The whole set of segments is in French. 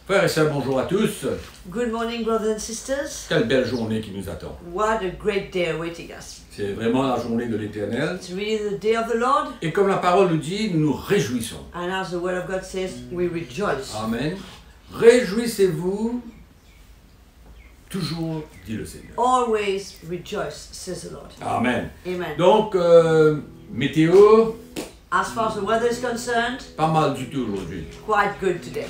Frères et sœurs, bonjour à tous. Good morning, brothers and sisters. Quelle belle journée qui nous attend. What a great day awaiting us. C'est vraiment la journée de l'Éternel. It's really the day of the Lord. Et comme la parole nous dit, nous nous réjouissons. And as the word of God says, we rejoice. Amen. Réjouissez-vous toujours, dit le Seigneur. Always rejoice, says the Lord. Amen. Amen. Donc, météo, As far as the weather is concerned, pas mal du tout aujourd'hui. quite good today.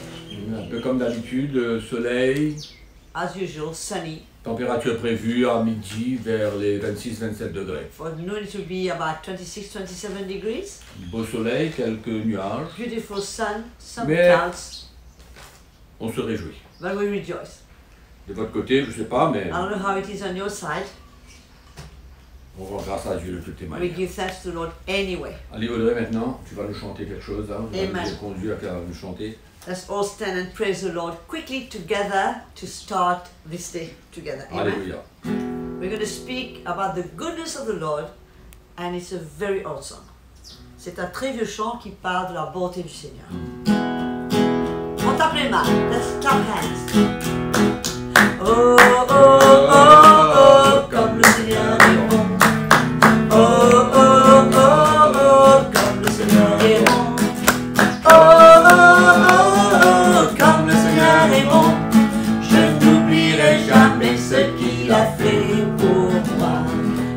Un peu comme d'habitude, le soleil, As usual, sunny. température prévue à midi vers les 26-27 degrés. For noon it will be about 26-27 degrees. Beau soleil, quelques nuages, Beautiful sun, some Mais- clouds, on se réjouit. but we rejoice. De votre côté, je ne sais pas, mais I don't know how it is on your side. on rend grâce à Dieu de toutes les We manières. give thanks to the Lord anyway. Allez Audrey, maintenant, tu vas nous chanter quelque chose, hein. Tu vas Amen. nous conduire à nous chanter. Let's all stand and praise the Lord quickly together to start this day together. Amen. Alléluia. We're going to speak about the goodness of the Lord, and it's a very old song. C'est un très vieux chant qui parle de la bonté du Seigneur. On tape les mains. Let's clap hands. Oh, oh, oh, oh, comme le Seigneur est bon. Oh, oh, oh, oh, comme le Seigneur est bon. Oh, oh, oh, oh, comme le Seigneur est bon. Je n'oublierai jamais ce qu'il a fait pour moi.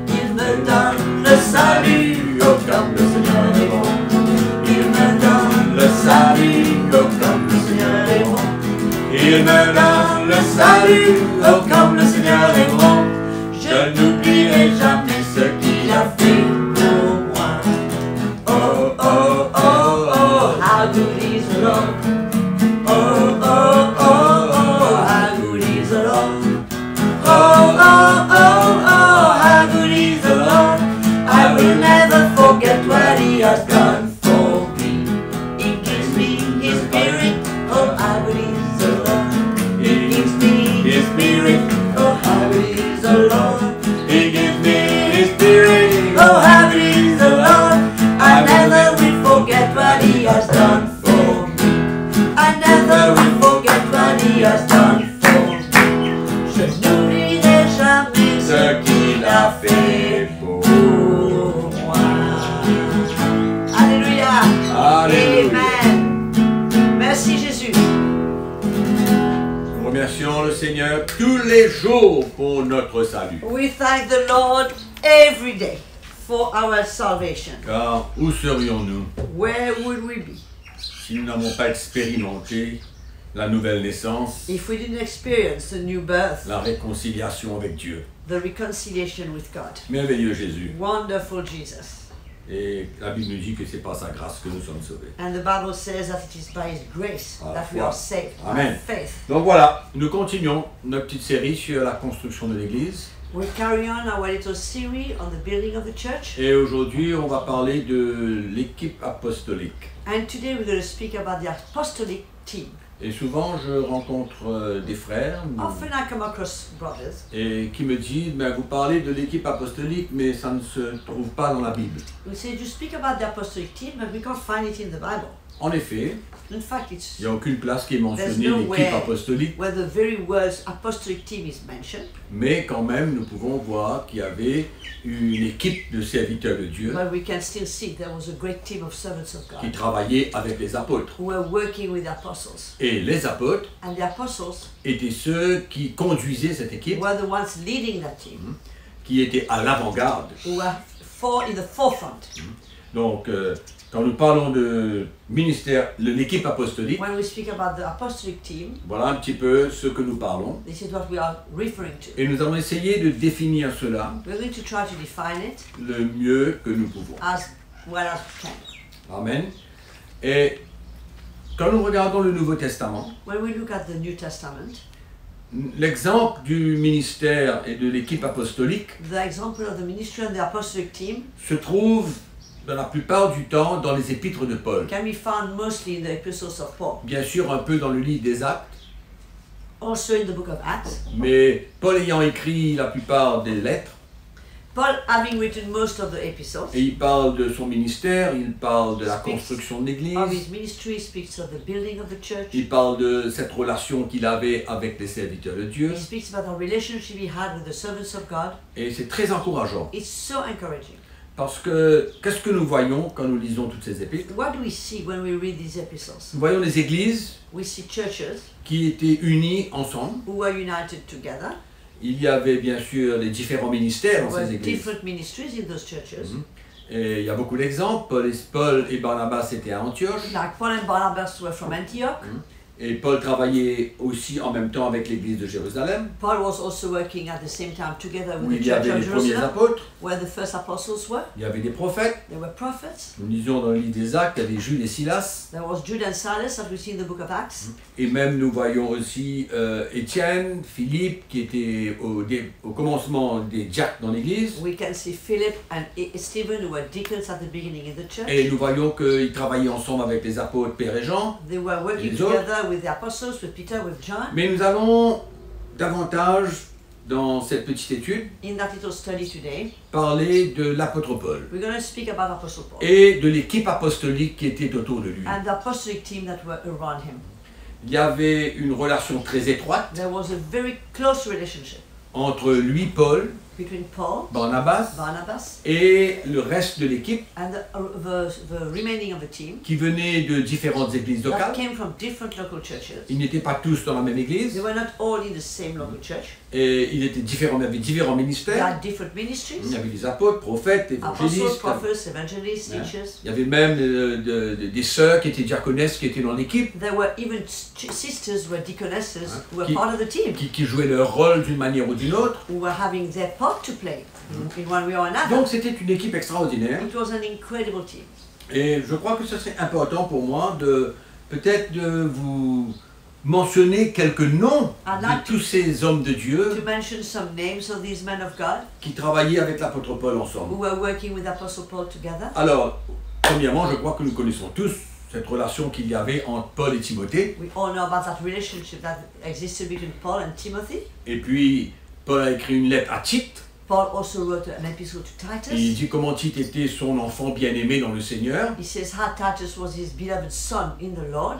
Il me donne le salut, oh comme le Seigneur est bon. Il me donne le salut, oh comme le Seigneur est bon. Il me donne le salut, oh comme le Seigneur est bon. Je n'oublierai jamais ce qu'il a fait pour moi. Oh, oh, oh, oh, how good is the Lord. Oh, oh, oh, oh, how good is the Lord. Oh, oh, oh, oh, how good is the Lord. I will never forget what He has done for me. He gives me His Spirit. Oh, how good is the Lord. He gives me His Spirit. Oh, how good is the Lord. He gives me His Spirit. Oh, how good is the Lord. I never will forget what He has done for me. I never will forget what He has done for me. Je n'oublierai jamais ce qu'il a fait pour moi. Alléluia. Alléluia. Amen. Merci Jésus. Nous remercions le Seigneur tous les jours pour notre salut. We thank the Lord every day for our salvation. Car où serions-nous Where would we be si nous n'avons pas expérimenté la nouvelle naissance, if we didn't experience the new birth, la réconciliation avec Dieu? the reconciliation with God? Merveilleux Jésus. Wonderful Jesus. Et la Bible nous dit que c'est par sa grâce que nous sommes sauvés. And the Bible says that it is by His grace Par la that we foi. are saved, Amen. by faith. Donc voilà, nous continuons notre petite série sur la construction de l'Église. We carry on our little series on the building of the church, Et aujourd'hui, on va parler de l'équipe apostolique. and today we're going to speak about the apostolic team. Et souvent, je rencontre des frères Often I come across brothers et qui me disent, ben, vous parlez de l'équipe apostolique, mais ça ne se trouve pas dans la Bible. who say, you speak about the apostolic team, but we can't find it in the Bible. En effet, In fact, it's il n'y a aucune place qui est mentionnée There's no l'équipe way. apostolique, where the very words apostolic team is mentioned, mais quand même, nous pouvons voir qu'il y avait une équipe de serviteurs de Dieu but we can still see there was a great team of servants of qui God travaillait avec les apôtres. who were working with the apostles. Et les apôtres And the apostles étaient ceux qui conduisaient cette équipe, were the ones leading that team, qui étaient à l'avant-garde. who were in the forefront. Donc, quand nous parlons de ministère, de l'équipe apostolique, When we speak about the apostolic team, voilà un petit peu ce que nous parlons. this is what we are referring to. Et nous allons essayer de définir cela We're going to try to define it le mieux que nous pouvons. as well as we can. Amen. Et quand nous regardons le Nouveau Testament, When we look at the New Testament, l'exemple du ministère et de l'équipe apostolique the example of the ministry and the apostolic team se trouve dans la plupart du temps dans les épîtres de Paul. can be found mostly in the epistles of Paul. Bien sûr, un peu dans le livre des Actes, Also in the book of Acts, mais Paul ayant écrit la plupart des lettres, Paul, having written most of the epistles, Et il parle de son ministère, il parle de la Speaks construction de of l'église, his ministry, speaks of the building of the church. il parle de cette relation qu'il avait avec les serviteurs de Dieu. He speaks about the relationship he had with the servants of God. Et c'est très encourageant. It's so encouraging. Parce que qu'est-ce que nous voyons quand nous lisons toutes ces épîtres? What do we see when we read these epistles? Nous voyons des églises We see churches qui étaient unies ensemble. who were united together. Il y avait bien sûr les différents ministères There dans were ces églises. different ministries in those churches. Et il y a beaucoup d'exemples. Paul et Barnabas étaient à Antioche. Like Paul and Barnabas were from Antioch. Et Paul travaillait aussi en même temps avec l'église de Jérusalem, Paul was also working at the same time together où with the il y church avait of les premiers Jerusalem, apôtres, where the first apostles were. il y avait des prophètes. There were prophets. Nous lisions dans le livre des Actes, il y avait Jude et Silas. There was Jude and Silas, as we see in the book of Acts. Et même nous voyons aussi Étienne, Philippe, qui étaient au commencement des diacres dans l'église. We can see Philip and Stephen, who were deacons at the beginning in the church. Et nous voyons qu'ils travaillaient ensemble avec les apôtres Pierre et Jean. They were working Les autres. together with the apostles, with Peter, with John. Mais nous allons davantage, dans cette petite étude, In that little study today, parler de l'apôtre Paul we're going to speak about Apostle Paul et de l'équipe apostolique qui était autour de lui. and the apostolic team that were around him. Il y avait une relation très étroite There was a very close relationship entre lui, Paul, between Paul, Barnabas Barnabas, et le reste de l'équipe and the remaining of the team qui venait de différentes églises that locales. came from different local churches. Ils n'étaient pas tous dans la même They église were not all in the same local church. et ils étaient différents, il y avait différents They ministères. had different ministries. Il y avait des apôtres, prophètes, Apostles, évangélistes. prophets, evangelists, Yeah. teachers. Il y avait même des sœurs qui étaient diaconesses qui étaient dans l'équipe, There were even sisters, were deaconesses, who were Qui- part of the team, qui jouaient leur rôle d'une manière ou d'une autre. who were having their part to play in one way or another. Donc c'était une équipe extraordinaire. It was an incredible team. Et je crois que ce serait important pour moi de peut-être de vous mentionner quelques noms I'd de like tous ces hommes de Dieu To mention some names of these men of God qui travaillaient avec l'apôtre Paul who ensemble. were working with Apostle Paul together. Alors, premièrement, je crois que nous connaissons tous cette relation qu'il y avait entre Paul et Timothée. We all know about that relationship that existed between Paul and Timothy. Et puis, Paul a écrit une lettre à Tite. Paul also wrote an epistle to Et il Titus. dit comment Tite était son enfant bien-aimé dans le Seigneur. He says how Titus was his beloved son in the Lord.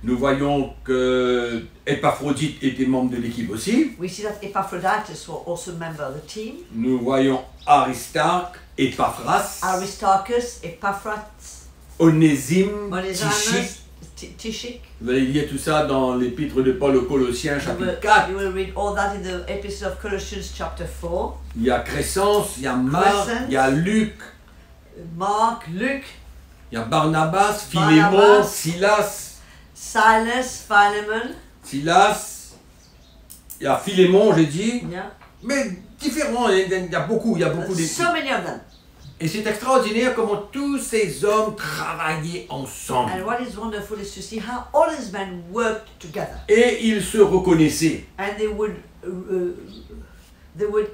Nous voyons que Épaphrodite était membre de l'équipe aussi. We see that Epaphroditus was also a member of the team. Nous voyons Aristarque, Epaphras, Aristarchus, Epaphras, Onésime, Tychique. Onesimus, Tychicus. Vous allez lire tout ça dans l'épître de Paul aux Colossiens, You chapitre 4. will read all that in the epistle of Colossians chapter 4. Il y a Crescence, il y a Marc, Crescens. il y a Luc, Mark, Luke, il y a Barnabas, Barnabas. Philémon, Silas, Philemon. il y a Philémon, j'ai dit. Yeah. Mais différents, il y a beaucoup de... So many of them. Et c'est extraordinaire comment tous ces hommes travaillaient ensemble. And what is wonderful is to see how all these men worked together. Et ils se reconnaissaient. And they would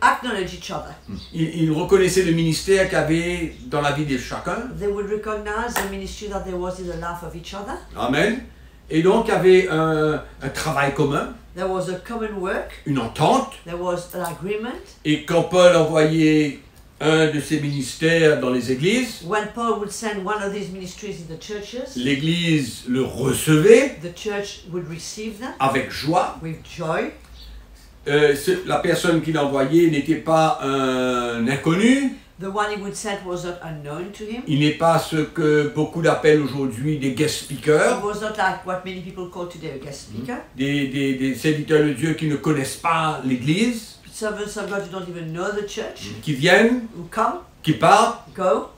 acknowledge each other. Ils reconnaissaient le ministère qu'il y avait dans la vie de chacun. They would recognize the ministry that there was in the life of each other. Amen. Et donc il y avait un travail commun, There was a common work. une entente. There was an agreement. Et quand Paul envoyait un de ses ministères dans les églises, When Paul would send one of these ministries in the churches, l'église le recevait the church would receive them avec joie. with joy. La personne qu'il envoyait n'était pas un inconnu. The one he would send was not unknown to him. Il n'est pas ce que beaucoup l'appellent aujourd'hui des guest It speakers, was not like what many people call today a guest speaker. des serviteurs de Dieu qui ne connaissent pas l'église, Servants of God who don't even know the church, qui viennent, who come, qui partent, go,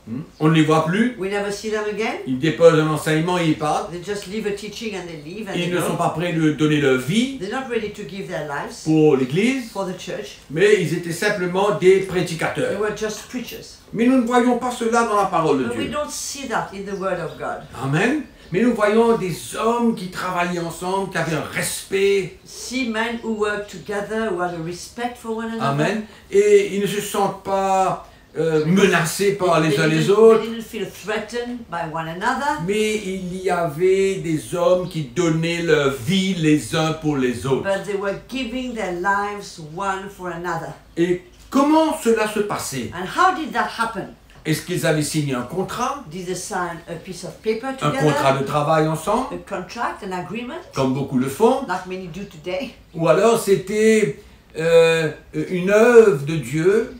on ne les voit plus, we never see them again. ils déposent un enseignement et ils partent. They just leave a teaching and they leave and Ils they ne sont go. pas prêts de donner leur vie They're not ready to give their lives pour l'église, for the church. mais ils étaient simplement des They prédicateurs. were just preachers. Mais nous ne voyons pas cela dans la parole de But we Dieu. don't see that in the Word of God. Amen. Mais nous voyons des hommes qui travaillaient ensemble, qui avaient un respect. See men who work together, who have a respect for one another. Amen. Et ils ne se sentent pas menacés par les uns les They autres. didn't feel threatened by one another. Mais il y avait des hommes qui donnaient leur vie les uns pour les autres. But they were giving their lives one for another. Et Comment cela se passait? And how did that happen? Est-ce qu'ils avaient signé un contrat? Did they sign a piece of paper Un contrat together? de travail ensemble, A contract, an agreement, comme beaucoup le font? like many do today? Ou alors c'était une œuvre de Dieu,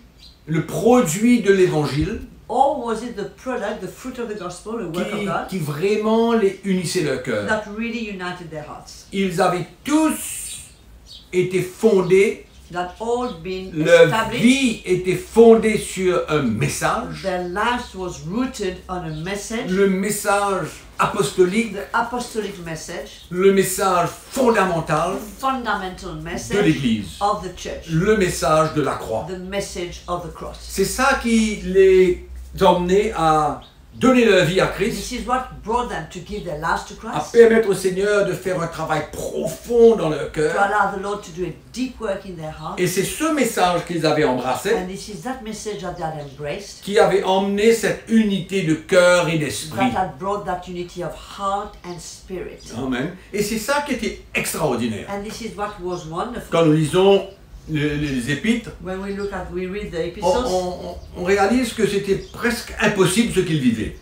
le produit de l'évangile, Or was it the product, the fruit of the gospel, the work of God, qui vraiment les unissait leur cœur? that really united their hearts? Ils avaient tous été fondés, That all been leur established, vie était fondée sur un message, their lives was rooted on a message, le message apostolique, the apostolic message, le message fondamental fundamental de message l'Église, of the church, le message de la croix. the message of the cross. C'est ça qui les emmenait à donner leur vie à Christ, This is what brought them to give their lives to à Christ, permettre au Seigneur de faire un travail profond dans leur to cœur. allow the Lord to do a deep work in their heart. Et c'est ce message qu'ils avaient embrassé And this is that message that they had embraced, qui avait emmené cette unité de cœur et d'esprit. that had brought that unity of heart and spirit. Amen. Et c'est ça qui était extraordinaire. And this is what was wonderful. Quand nous lisons les épîtres, When we read the on, epistles, on réalise que c'était presque impossible ce qu'ils vivaient.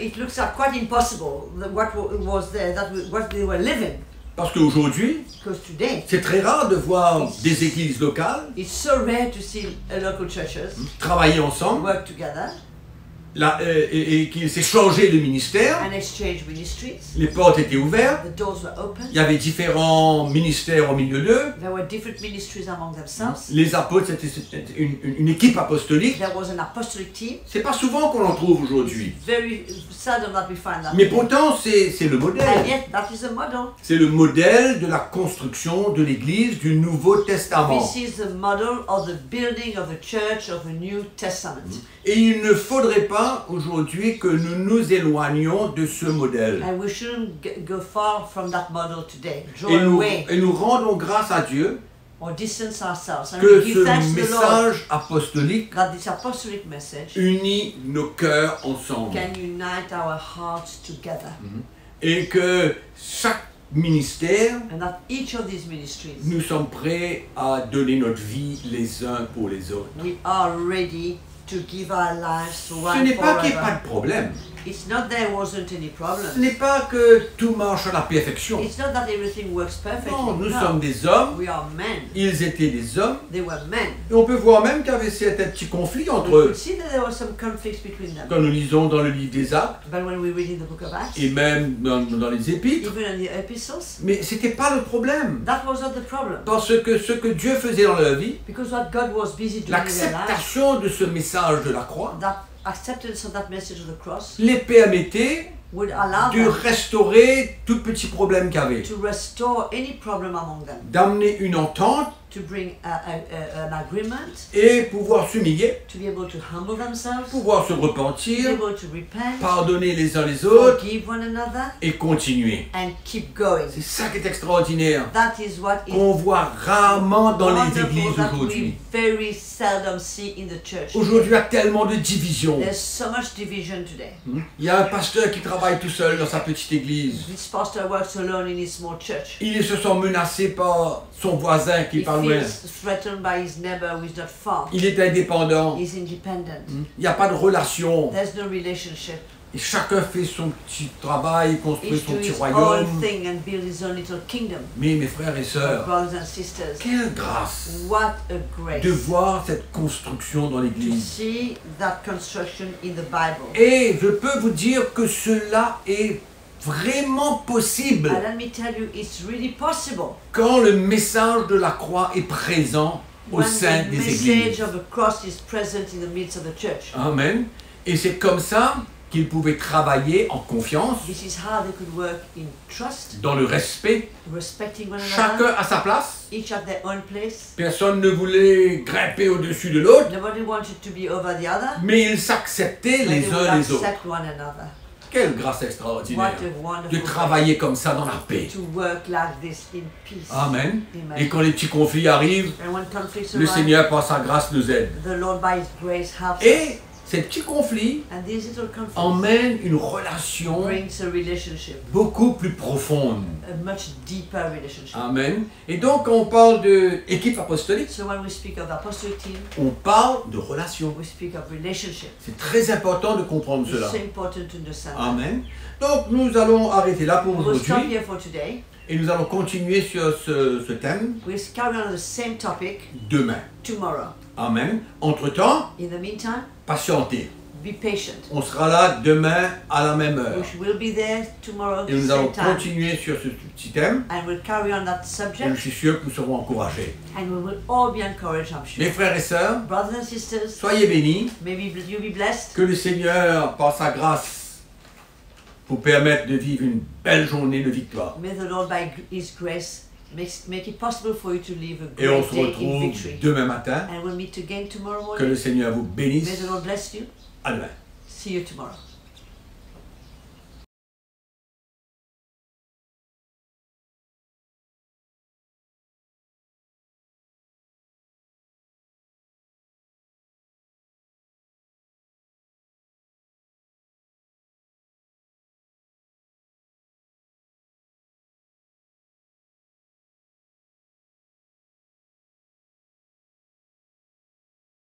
it looks like quite impossible what was there, what they were living. Parce qu'aujourd'hui, Because today, c'est très rare de voir des églises locales it's so rare to see local churches travailler ensemble work together et qu'ils s'échangeaient de ministères. and exchange ministries. Les portes étaient ouvertes. The doors were open. Il y avait différents ministères au milieu d'eux. There were different ministries among themselves. Les apôtres, c'était une équipe apostolique. There was an apostolic team. C'est pas souvent qu'on en trouve aujourd'hui. Very seldom that we find that. Mais pourtant, c'est le And modèle. yet, that is the model. C'est le modèle de la construction de l'Église du Nouveau Testament. This is the model of the building of the church of the New Testament. Et il ne faudrait pas aujourd'hui que nous nous éloignions de ce modèle. And we shouldn't go far from that model today. Draw Et away nous rendons grâce à Dieu or distance ourselves. And que we give ce thanks to the Lord message apostolique that this apostolic message unit nos cœurs ensemble. can unite our hearts together. Et que chaque ministère, And that each of these ministries, nous sommes prêts à donner notre vie les uns pour les autres. we are ready to give our lives to Ce one n'est pas qu'il n'y ait pas forever. de problème. It's not there wasn't any Ce problem. n'est pas que tout marche à la perfection. It's not that everything works perfectly. Non, nous No. sommes des hommes, We are men. ils étaient des hommes, They were men. et on peut voir même qu'il y avait certains petits conflits We entre could eux. see that there were some conflicts between them. Quand nous lisons dans le livre des Actes, But when we read in the book of Acts, et même dans les épîtres, even in the epistles, mais ce n'était pas le problème. that was not the problem. Parce que ce que Dieu faisait dans leur vie, Because what God was busy doing in their lives, l'acceptation de ce message de la croix, that acceptance of that message of the cross, les permettait would allow de them restaurer tout petit problème qu'il y avait, to restore any problem among them, d'amener une entente to bring an agreement, et pouvoir s'humilier, to be able to humble themselves, to pouvoir se be repentir, able to repent, pardonner les uns les autres forgive one another, et continuer. and keep going. C'est ça qui est extraordinaire, That is what is qu'on voit rarement dans les wonderful églises that aujourd'hui. we very seldom see in the church. Aujourd'hui, il y a tellement de divisions. There's so much division today. Il y a un pasteur qui travaille tout seul dans sa petite église. This pastor works alone in his small church. Il se sent menacé par son voisin qui He est pas loin. feels threatened by his neighbor who is not far. Il est indépendant. He's independent. Il n'y a pas de relation. There's no relationship. Et chacun fait son petit travail, construit He's son doing petit his royaume. own thing and build his own little kingdom. Mais mes frères et sœurs, Brothers and sisters, quelle grâce what a grace de voir cette construction dans to l'église. see that construction in the Bible. Et je peux vous dire que cela est vraiment possible And let me tell you, it's really possible quand le message de la croix est présent au when sein the des message églises. of the cross is present in the midst of the church. Amen. Et c'est comme ça qu'ils pouvaient travailler en confiance, This is how they could work in trust, dans le respect, respecting one another, chacun à sa place. each at their own place. Personne ne voulait grimper au-dessus de l'autre, Nobody wanted to be over the other, mais ils s'acceptaient but they les would uns les autres. accept one another. Quelle grâce What extraordinaire a wonderful de travailler comme ça dans la paix. to work like this in peace. Amen. Amen. Et quand les petits conflits arrivent, And when conflicts le arise, Seigneur par sa grâce nous aide. the Lord by His grace helps Et us. ces petits conflits And these little conflicts emmènent une relation brings a relationship, beaucoup plus profonde. a much deeper relationship. Amen. Et donc, quand on parle d'équipe apostolique, So when we speak of the apostolic team, on parle de relation. we speak of relationship. C'est très important de comprendre It's cela. so important to understand that. Amen. Donc, nous allons arrêter là pour We'll stop aujourd'hui here for today. et nous allons continuer sur ce thème We'll carry on the same topic demain. tomorrow. Amen. Entre-temps, In the meantime, patientez. be patient. On sera là demain à la même heure. We will be there tomorrow, Et nous allons same time. continuer sur ce petit thème. And we'll carry on that Et je subject. suis sûr que nous serons encouragés. And we will all be encouraged, I'm sure. Mes frères et sœurs, Brothers and sisters, soyez bénis. maybe you be blessed. Que le Seigneur, par sa grâce, vous permette de vivre une belle journée de victoire. May the Lord, by His grace, make it possible for you to live a Et on great se day in retrouve victory. demain matin. And we'll meet again tomorrow Que le morning. Seigneur vous May bénisse. the Lord bless you. À demain. See you tomorrow.